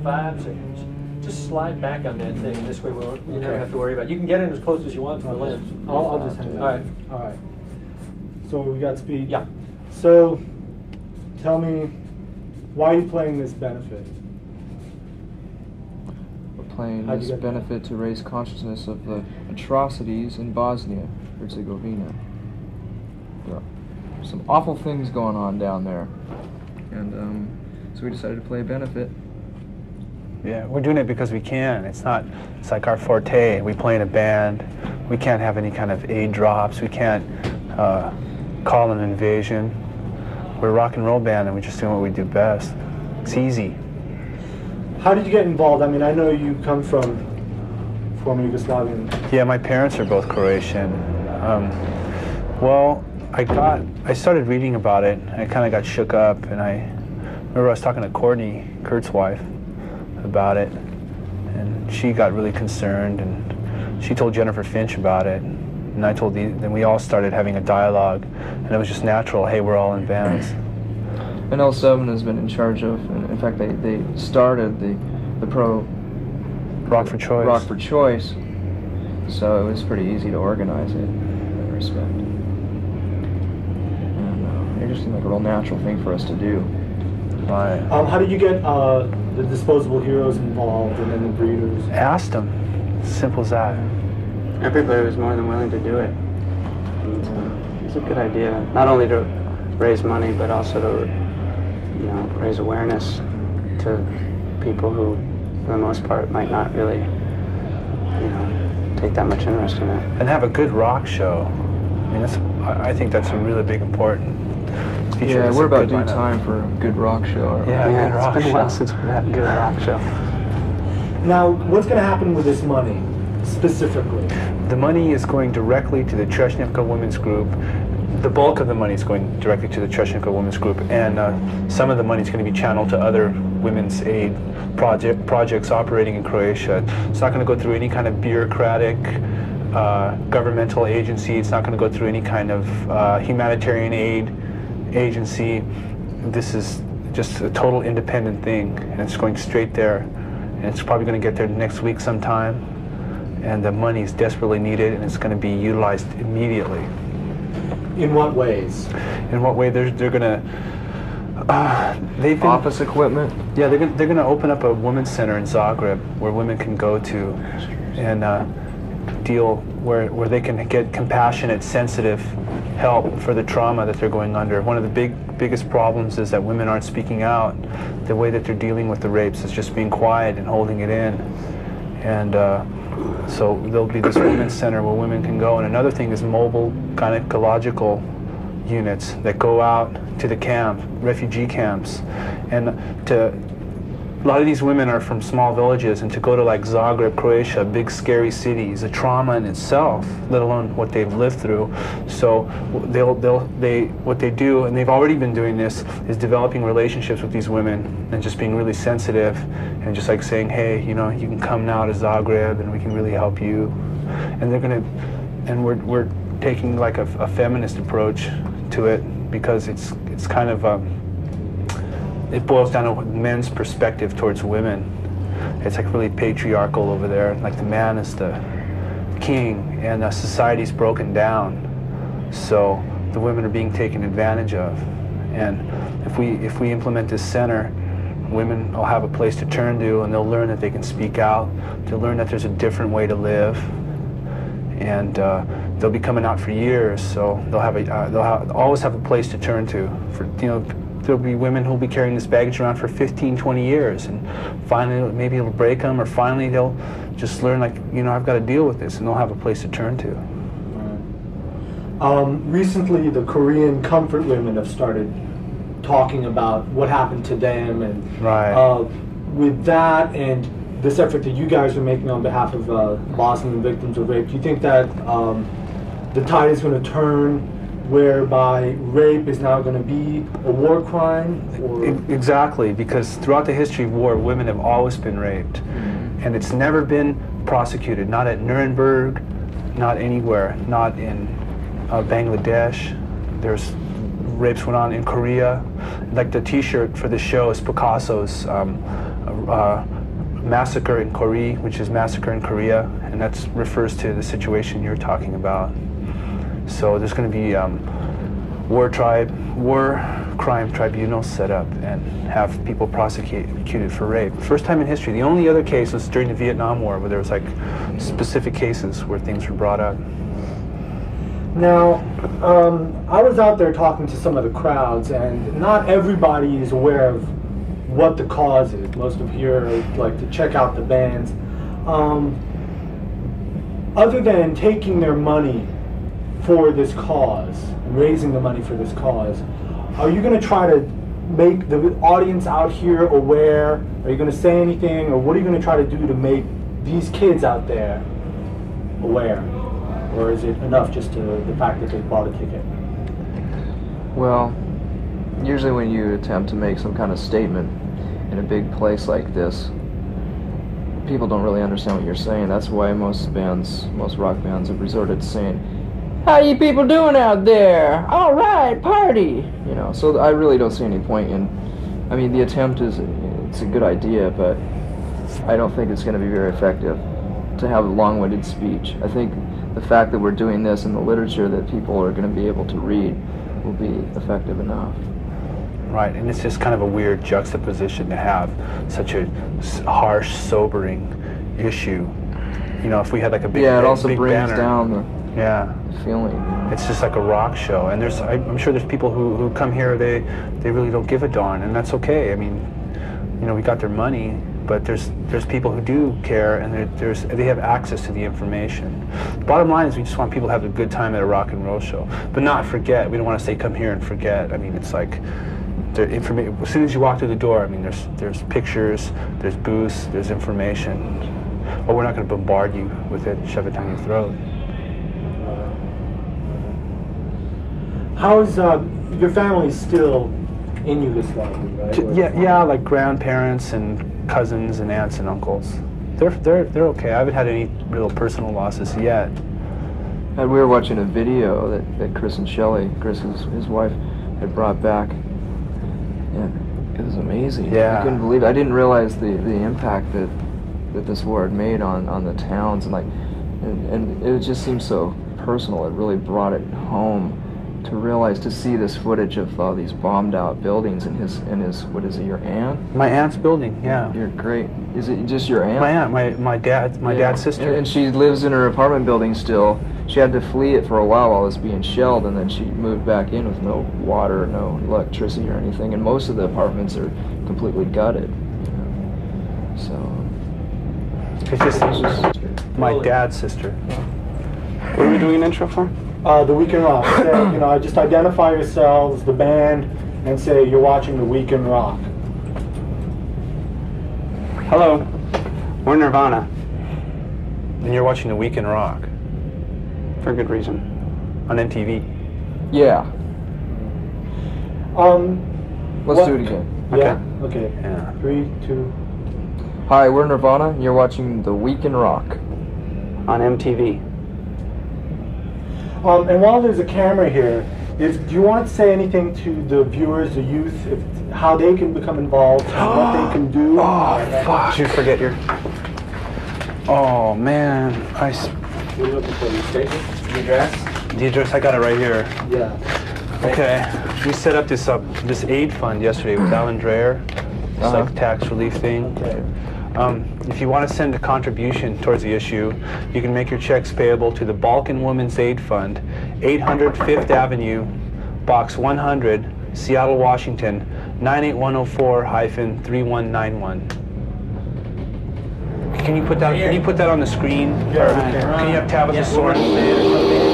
5 seconds. Just slide back on that thing, and this way you never have to worry about it. You can get in as close as you want to the lens. I'll just hang it. All right. All right. So we got speed. Yeah. So tell me, why are you playing this benefit? We're playing this benefit to raise consciousness of the atrocities in Bosnia, Herzegovina. There are some awful things going on down there. And so we decided to play a benefit. Yeah, we're doing it because we can. It's like our forte. We play in a band. We can't have any kind of aid drops. We can't call an invasion. We're a rock and roll band, and we're just doing what we do best. It's easy. How did you get involved? I mean, I know you come from former Yugoslavian. Yeah, my parents are both Croatian. Well, I started reading about it, and I kind of got shook up, and I remember I was talking to Courtney, Kurt's wife, about it, and she got really concerned, and she told Jennifer Finch about it, and I told then we all started having a dialogue, and it was just natural. Hey, we're all in bands. And L7 has been in charge of, in fact, they started the pro Rock for Choice. Rock for Choice, so it was pretty easy to organize it in that respect. And it just seemed like a real natural thing for us to do. Right. How did you get the Disposable Heroes involved, and then the Breeders? Asked them. Simple as that. Everybody was more than willing to do it. And, it's a good idea, not only to raise money, but also to, raise awareness to people who, for the most part, might not really, take that much interest in it. And have a good rock show. I mean, I think that's a really big important feature. Yeah, we're about due time for a good rock show. Yeah, it's been a while since we've had a good rock show. Now, what's going to happen with this money, specifically? The money is going directly to the Treshnevka Women's Group. The bulk of the money is going directly to the Treshnevka Women's Group, and some of the money is going to be channeled to other women's aid projects operating in Croatia. It's not going to go through any kind of bureaucratic governmental agency. It's not going to go through any kind of humanitarian aid agency. This is just a total independent thing, and it's going straight there, and it's probably going to get there next week sometime, and the money is desperately needed, and it's going to be utilized immediately. In what ways? In what way? They're going to they've been, office equipment. Yeah, they're going to open up a women's center in Zagreb where women can go to and deal where they can get compassionate, sensitive help for the trauma that they're going under. One of the biggest problems is that women aren't speaking out. The way that they're dealing with the rapes is just being quiet and holding it in. And so there'll be this women's center where women can go. And another thing is mobile gynecological units that go out to the camp, refugee camps. And a lot of these women are from small villages, and to go to like Zagreb, Croatia, big scary cities, a trauma in itself, let alone what they've lived through. So what they do, and they've already been doing this, is developing relationships with these women and just being really sensitive and just like saying, hey, you can come now to Zagreb and we can really help you. And we're taking like a feminist approach to it, because it's kind of it boils down to men's perspective towards women. It's like really patriarchal over there. Like the man is the king, and society's broken down. So the women are being taken advantage of. And if we implement this center, women will have a place to turn to, and they'll learn that they can speak out. They'll learn that there's a different way to live, and they'll be coming out for years. So they'll always have a place to turn to. There'll be women who'll be carrying this baggage around for 15, 20 years, and finally maybe it'll break them, or finally they'll just learn, like, I've got to deal with this, and they'll have a place to turn to. Recently, the Korean comfort women have started talking about what happened to them, and right. With that and this effort that you guys are making on behalf of Bosnian victims of rape, do you think that the tide is going to turn, whereby rape is now going to be a war crime? Or? Exactly, because throughout the history of war, women have always been raped. Mm-hmm. And it's never been prosecuted, not at Nuremberg, not anywhere, not in Bangladesh. There's rapes went on in Korea. Like the t-shirt for the show is Picasso's massacre in Korea, which is massacre in Korea, and that refers to the situation you're talking about. So there's going to be war crime tribunals set up and have people prosecuted for rape. First time in history. The only other case was during the Vietnam War, where there was like specific cases where things were brought up. Now, I was out there talking to some of the crowds, and not everybody is aware of what the cause is. Most of here like to check out the bands. Other than taking their money for this cause, raising the money for this cause, are you going to try to make the audience out here aware? Are you going to say anything, or what are you going to try to do to make these kids out there aware? Or is it enough just to the fact that they bought a ticket? Well, usually when you attempt to make some kind of statement in a big place like this, people don't really understand what you're saying. That's why most rock bands have resorted to saying, "How you people doing out there? All right, party!" You know, so I really don't see any point in, I mean, the attempt it's a good idea, but I don't think it's going to be very effective to have a long-winded speech. I think the fact that we're doing this in the literature that people are going to be able to read will be effective enough. Right, and it's just kind of a weird juxtaposition to have such a harsh, sobering issue. You know, if we had like a big, yeah, it also big brings banner, down the yeah, feeling. it's just like a rock show. And I'm sure there's people who come here, they really don't give a darn, and that's okay. I mean, you know, we got their money, but there's people who do care, and they have access to the information. The bottom line is we just want people to have a good time at a rock and roll show, but not forget. We don't want to say come here and forget. I mean, it's like the information. As soon as you walk through the door, I mean, there's pictures, there's booths, there's information. But we're not going to bombard you with it, shove it down your throat. How's your family still in Yugoslavia, right? Yeah, like grandparents and cousins and aunts and uncles. They're okay. I haven't had any real personal losses yet. And we were watching a video that Chris and Shelley, his wife, had brought back, and it was amazing. Yeah. I couldn't believe it. I didn't realize the impact that this war had made on the towns, and it just seemed so personal. It really brought it home to see this footage of all these bombed out buildings and his what is it, your aunt? My aunt's building, yeah. You're great. Is it just your aunt? My aunt, my dad's sister. And she lives in her apartment building still. She had to flee it for a while it was being shelled, and then she moved back in with no water, no electricity or anything, and most of the apartments are completely gutted. So it's just my dad's sister. What are we doing an intro for? The Week in Rock. Say, just identify yourselves, the band, and say you're watching the Week in Rock. Hello, we're Nirvana. And you're watching The Week in Rock. For good reason. On MTV. yeah. Let's do it again. Yeah. Okay. Yeah. 3, 2. Hi, we're Nirvana, and you're watching The Week in Rock. On MTV. And while there's a camera here, do you want to say anything to the viewers, the youth, how they can become involved, and what they can do? Oh, fuck. Did you forget your... Oh, man. You're looking for the station, the address? The address, I got it right here. Yeah. Okay. We set up this aid fund yesterday with Alan Dreyer. It's like a tax relief thing. Okay. If you want to send a contribution towards the issue, you can make your checks payable to the Balkan Women's Aid Fund, 800 5th Avenue, Box 100, Seattle, Washington, 98104-3191. Can you put that on the screen? Yeah, Or can you have Tabitha Soren say it or something?